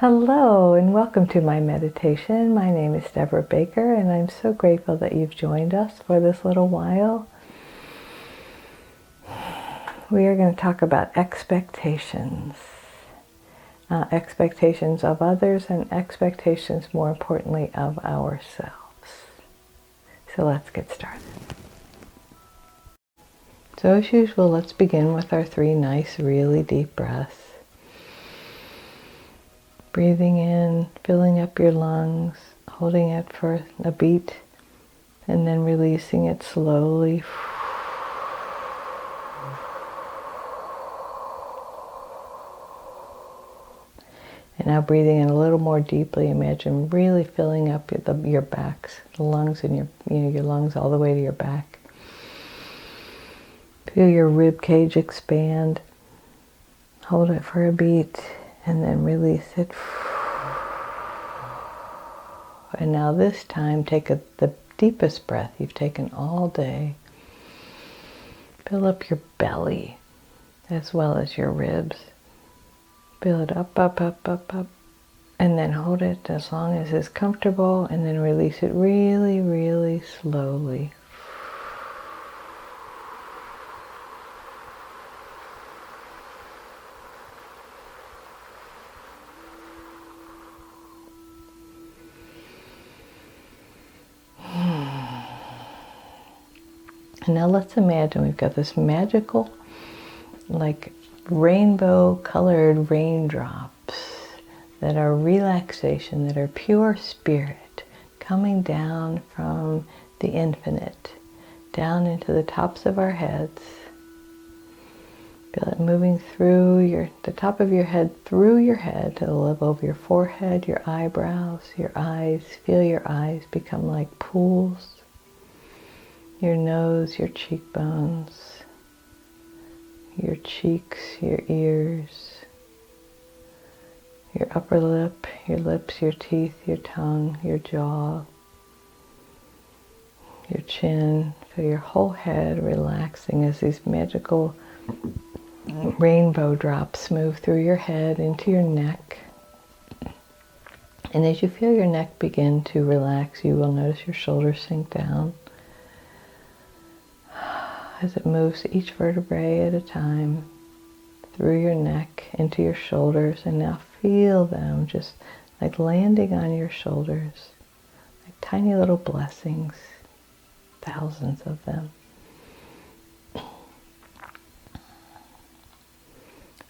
Hello and welcome to my meditation. My name is Debra Baker and I'm so grateful that you've joined us for this little while. We are going to talk about expectations. Expectations of others and expectations, more importantly, of ourselves. So let's get started. So as usual, let's begin with our 3 nice, really deep breaths. Breathing in, filling up your lungs, holding it for a beat, and then releasing it slowly. And now breathing in a little more deeply. Imagine really filling up your backs, the lungs, and your lungs all the way to your back. Feel your rib cage expand. Hold it for a beat. And then release it. And now this time, take the deepest breath you've taken all day. Fill up your belly as well as your ribs. Fill it up, up, up, up, up. And then hold it as long as it's comfortable. And then release it really, really slowly. And now let's imagine we've got this magical, like rainbow colored raindrops that are relaxation, that are pure spirit coming down from the infinite, down into the tops of our heads. Feel it moving through the top of your head, through your head to the level of your forehead, your eyebrows, your eyes. Feel your eyes become like pools. Your nose, your cheekbones, your cheeks, your ears, your upper lip, your lips, your teeth, your tongue, your jaw, your chin. Feel your whole head relaxing as these magical rainbow drops move through your head into your neck. And as you feel your neck begin to relax, you will notice your shoulders sink down. As it moves each vertebrae at a time through your neck into your shoulders, and now feel them just like landing on your shoulders, like tiny little blessings, thousands of them.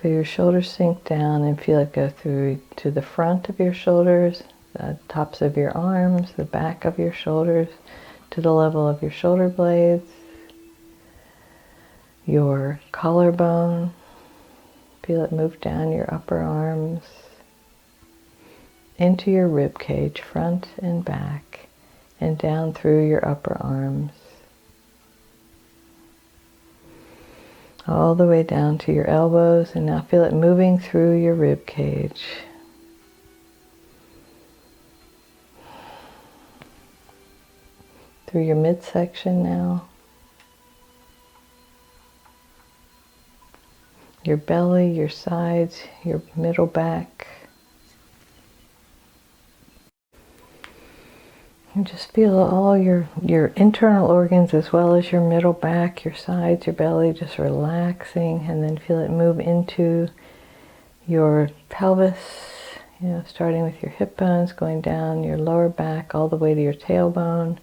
Feel your shoulders sink down and feel it go through to the front of your shoulders, the tops of your arms, the back of your shoulders, to the level of your shoulder blades, your collarbone. Feel it move down your upper arms into your rib cage, front and back, and down through your upper arms, all the way down to your elbows. And now feel it moving through your rib cage, through your midsection now, your belly, your sides, your middle back. And just feel all your internal organs as well as your middle back, your sides, your belly just relaxing, and then feel it move into your pelvis, starting with your hip bones, going down your lower back all the way to your tailbone,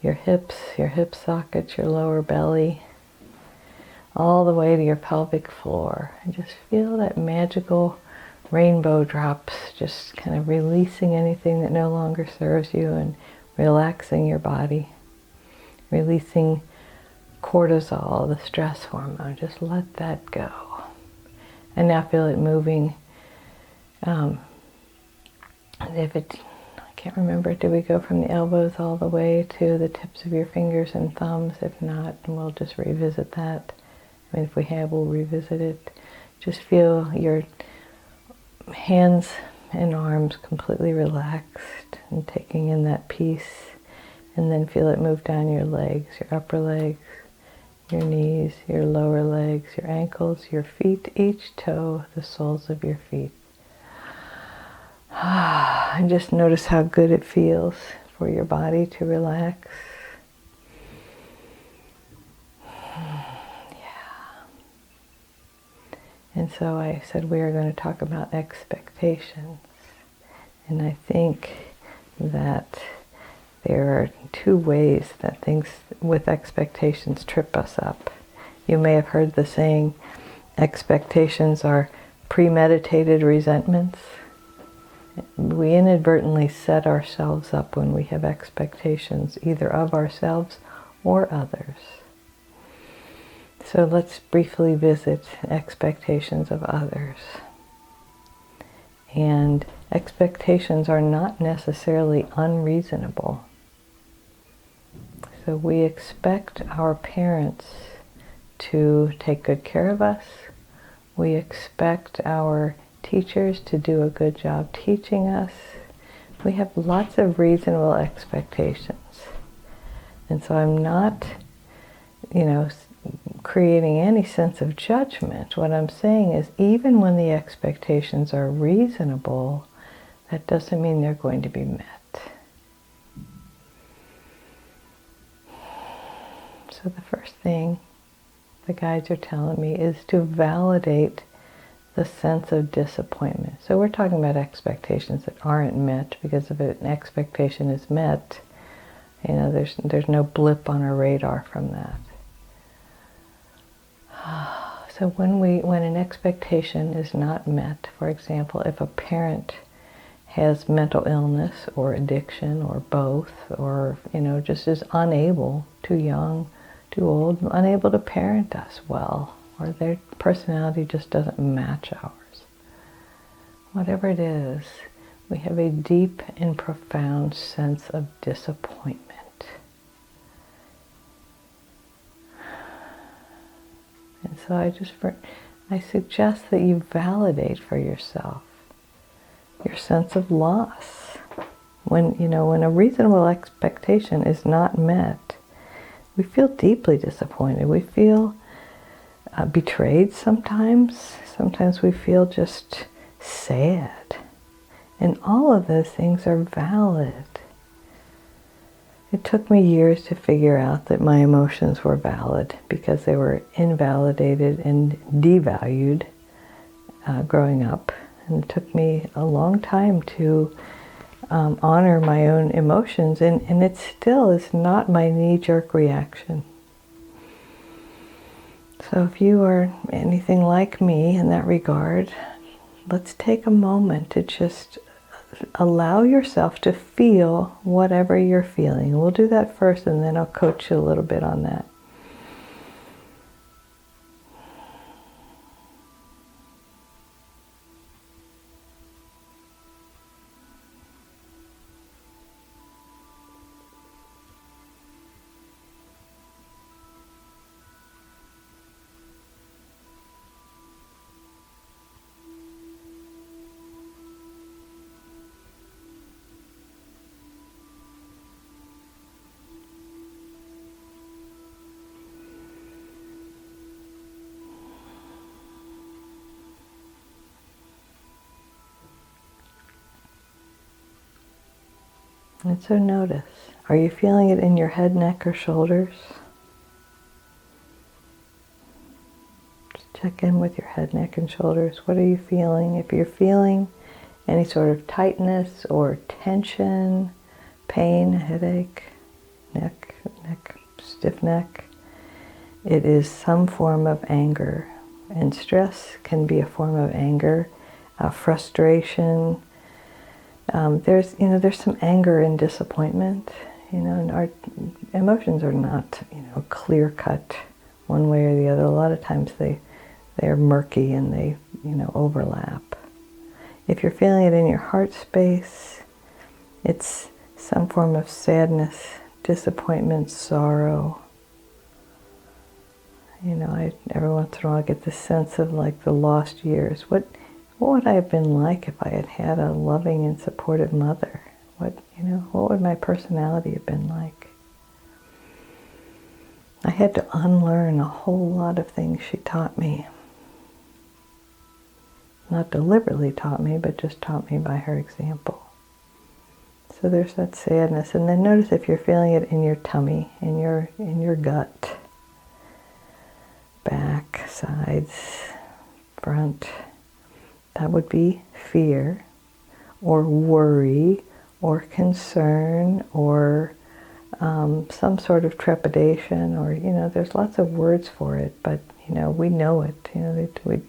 your hips, your hip sockets, your lower belly, all the way to your pelvic floor. And just feel that magical rainbow drops just kind of releasing anything that no longer serves you and relaxing your body, releasing cortisol, the stress hormone. Just let that go. And now feel it moving. I can't remember, did we go from the elbows all the way to the tips of your fingers and thumbs? If not, we'll just revisit that. I mean, if we have, we'll revisit it. Just feel your hands and arms completely relaxed and taking in that peace. And then feel it move down your legs, your upper legs, your knees, your lower legs, your ankles, your feet, each toe, the soles of your feet. And just notice how good it feels for your body to relax. And so I said we are going to talk about expectations. And I think that there are two ways that things with expectations trip us up. You may have heard the saying, expectations are premeditated resentments. We inadvertently set ourselves up when we have expectations, either of ourselves or others. So let's briefly visit expectations of others. And expectations are not necessarily unreasonable. So we expect our parents to take good care of us. We expect our teachers to do a good job teaching us. We have lots of reasonable expectations. And so I'm not, creating any sense of judgment. What I'm saying is even when the expectations are reasonable, that doesn't mean they're going to be met. So the first thing the guides are telling me is to validate the sense of disappointment. So we're talking about expectations that aren't met, because if an expectation is met, there's no blip on our radar from that. So when an expectation is not met, for example, if a parent has mental illness or addiction or both, or just is unable, too young, too old, unable to parent us well, or their personality just doesn't match ours. Whatever it is, we have a deep and profound sense of disappointment. And so I suggest that you validate for yourself your sense of loss. When a reasonable expectation is not met, we feel deeply disappointed. We feel betrayed sometimes. Sometimes we feel just sad. And all of those things are valid. It took me years to figure out that my emotions were valid, because they were invalidated and devalued growing up. And it took me a long time to honor my own emotions, and it still is not my knee-jerk reaction. So if you are anything like me in that regard, let's take a moment to just allow yourself to feel whatever you're feeling. We'll do that first, and then I'll coach you a little bit on that. And so notice, are you feeling it in your head, neck, or shoulders? Just check in with your head, neck, and shoulders. What are you feeling? If you're feeling any sort of tightness or tension, pain, headache, neck, stiff neck, it is some form of anger. And stress can be a form of anger, frustration. There's some anger and disappointment, and our emotions are not, clear cut one way or the other. A lot of times they're murky and they, overlap. If you're feeling it in your heart space, it's some form of sadness, disappointment, sorrow. Every once in a while I get this sense of like the lost years. What would I have been like if I had had a loving and supportive mother? What would my personality have been like? I had to unlearn a whole lot of things she taught me. Not deliberately taught me, but just taught me by her example. So there's that sadness. And then notice if you're feeling it in your tummy, in your gut, back, sides, front. That would be fear, or worry, or concern, or some sort of trepidation, or, there's lots of words for it, but, we know it. We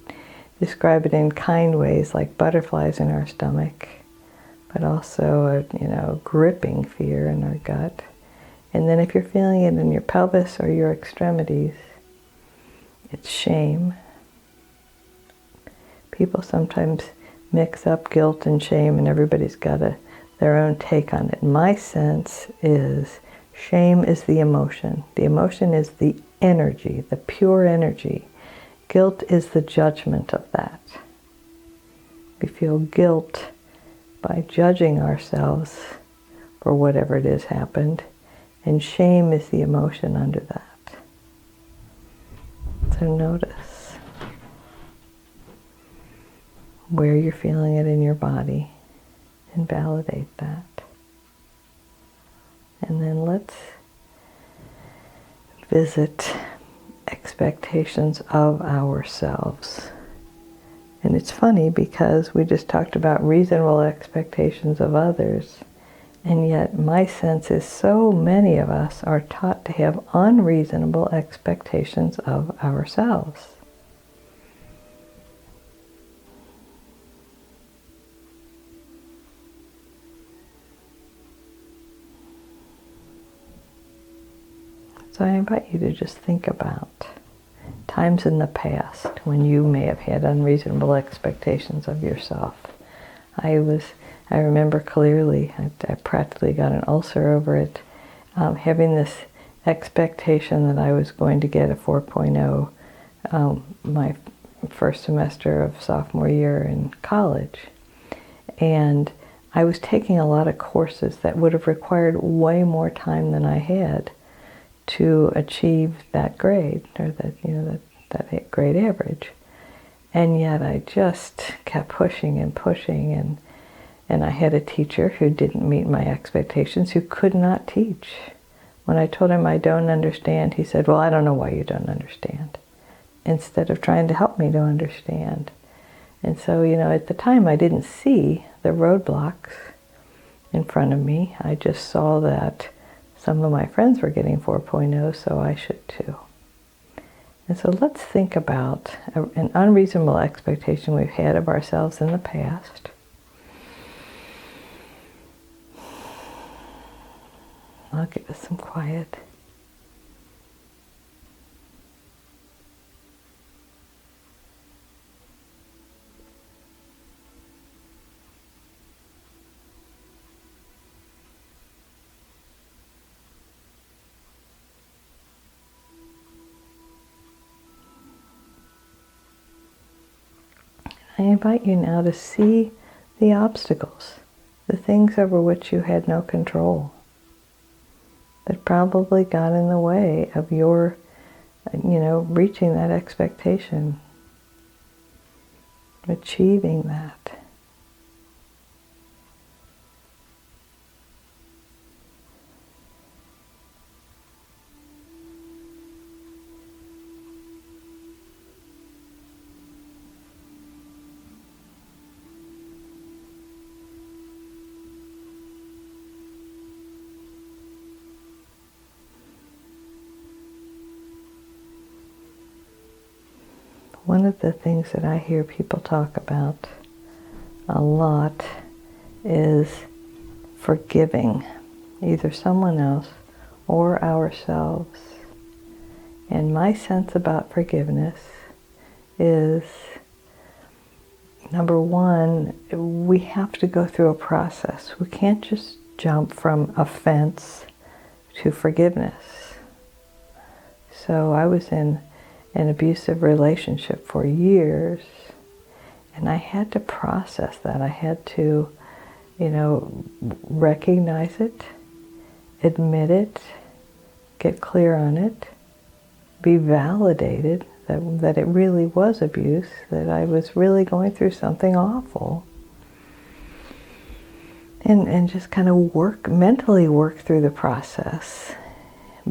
describe it in kind ways, like butterflies in our stomach, but also, gripping fear in our gut. And then if you're feeling it in your pelvis or your extremities, it's shame. People sometimes mix up guilt and shame, and everybody's got their own take on it. My sense is shame is the emotion. The emotion is the energy, the pure energy. Guilt is the judgment of that. We feel guilt by judging ourselves for whatever it is happened, and shame is the emotion under that. So notice where you're feeling it in your body and validate that. And then let's visit expectations of ourselves. And it's funny because we just talked about reasonable expectations of others, and yet my sense is so many of us are taught to have unreasonable expectations of ourselves. So I invite you to just think about times in the past when you may have had unreasonable expectations of yourself. I remember clearly, I practically got an ulcer over it, having this expectation that I was going to get a 4.0 my first semester of sophomore year in college. And I was taking a lot of courses that would have required way more time than I had to achieve that grade, or that grade average. And yet I just kept pushing and pushing, and I had a teacher who didn't meet my expectations, who could not teach. When I told him I don't understand, he said, well, I don't know why you don't understand, instead of trying to help me to understand. And so, at the time I didn't see the roadblocks in front of me. I just saw that some of my friends were getting 4.0, so I should too. And so let's think about an unreasonable expectation we've had of ourselves in the past. I'll give us some quiet. I invite you now to see the obstacles, the things over which you had no control, that probably got in the way of your, reaching that expectation, achieving that. One of the things that I hear people talk about a lot is forgiving either someone else or ourselves. And my sense about forgiveness is, number one, we have to go through a process. We can't just jump from offense to forgiveness. So I was in an abusive relationship for years, and I had to process that. I had to, recognize it, admit it, get clear on it, be validated that it really was abuse, that I was really going through something awful. And just kind of mentally work through the process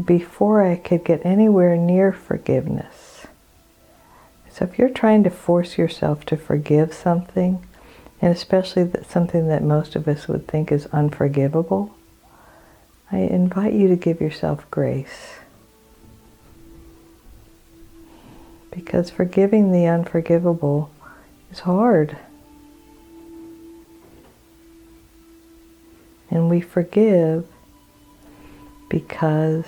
before I could get anywhere near forgiveness. So if you're trying to force yourself to forgive something, and especially something that most of us would think is unforgivable, I invite you to give yourself grace. Because forgiving the unforgivable is hard. And we forgive because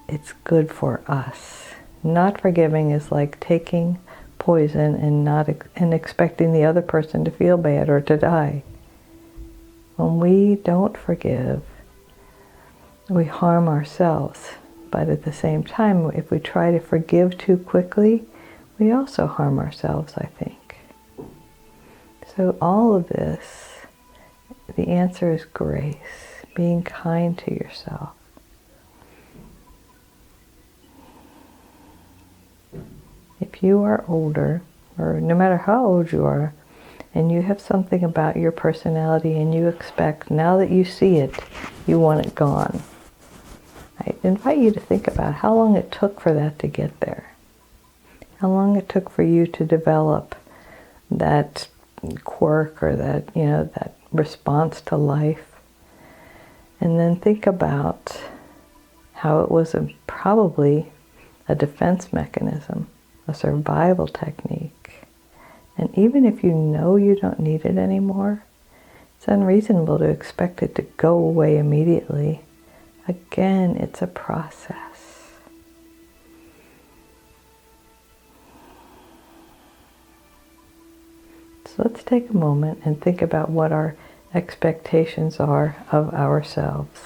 it's good for us. Not forgiving is like taking poison and expecting the other person to feel bad or to die. When we don't forgive, we harm ourselves. But at the same time, if we try to forgive too quickly, we also harm ourselves, I think. So all of this, the answer is grace, being kind to yourself. If you are older, or no matter how old you are, and you have something about your personality and you expect, now that you see it, you want it gone, I invite you to think about how long it took for that to get there. How long it took for you to develop that quirk or that, that response to life. And then think about how it was probably a defense mechanism, a survival technique. And even if you know you don't need it anymore, it's unreasonable to expect it to go away immediately. Again, it's a process. So let's take a moment and think about what our expectations are of ourselves.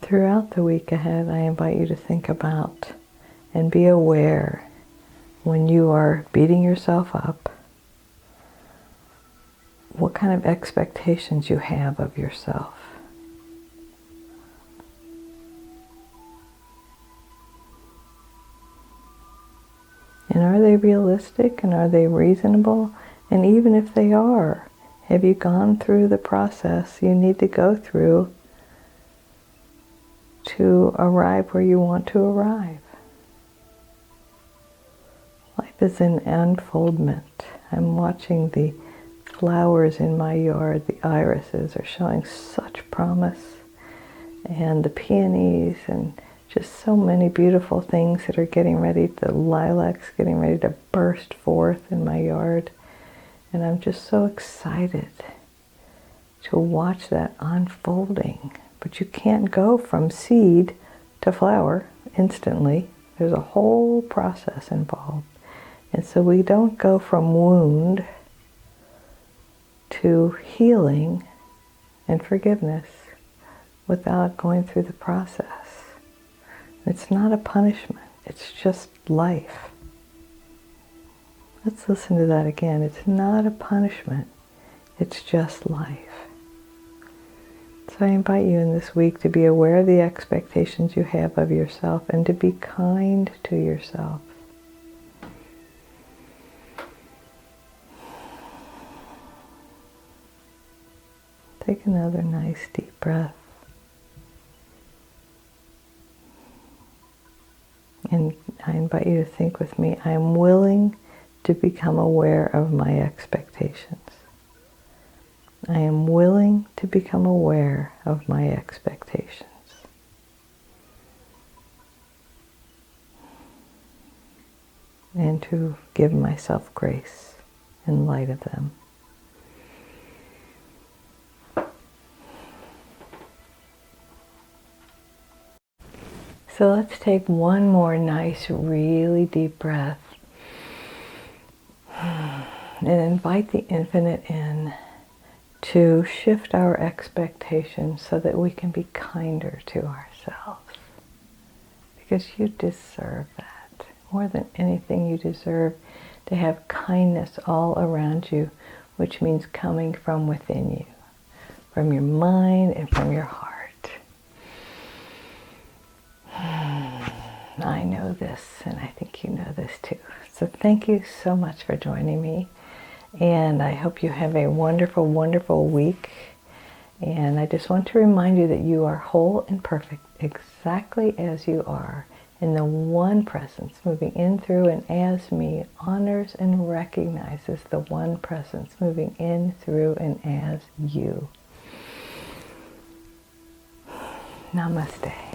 Throughout the week ahead, I invite you to think about and be aware when you are beating yourself up, what kind of expectations you have of yourself. And are they realistic and are they reasonable? And even if they are, have you gone through the process you need to go through to arrive where you want to arrive? Life is an unfoldment. I'm watching the flowers in my yard. The irises are showing such promise, and the peonies, and just so many beautiful things that are getting ready, the lilacs getting ready to burst forth in my yard. And I'm just so excited to watch that unfolding. But you can't go from seed to flower instantly. There's a whole process involved. And so we don't go from wound to healing and forgiveness without going through the process. It's not a punishment. It's just life. Let's listen to that again. It's not a punishment. It's just life. So I invite you in this week to be aware of the expectations you have of yourself and to be kind to yourself. Take another nice deep breath. And I invite you to think with me, I am willing to become aware of my expectations. I am willing to become aware of my expectations. And to give myself grace in light of them. So let's take one more nice, really deep breath and invite the infinite in to shift our expectations so that we can be kinder to ourselves. Because you deserve that. More than anything, you deserve to have kindness all around you, which means coming from within you, from your mind and from your heart. I know this, and I think you know this too. So thank you so much for joining me, and I hope you have a wonderful, wonderful week. And I just want to remind you that you are whole and perfect exactly as you are, and the one presence moving in, through, and as me honors and recognizes the one presence moving in, through, and as you. Namaste.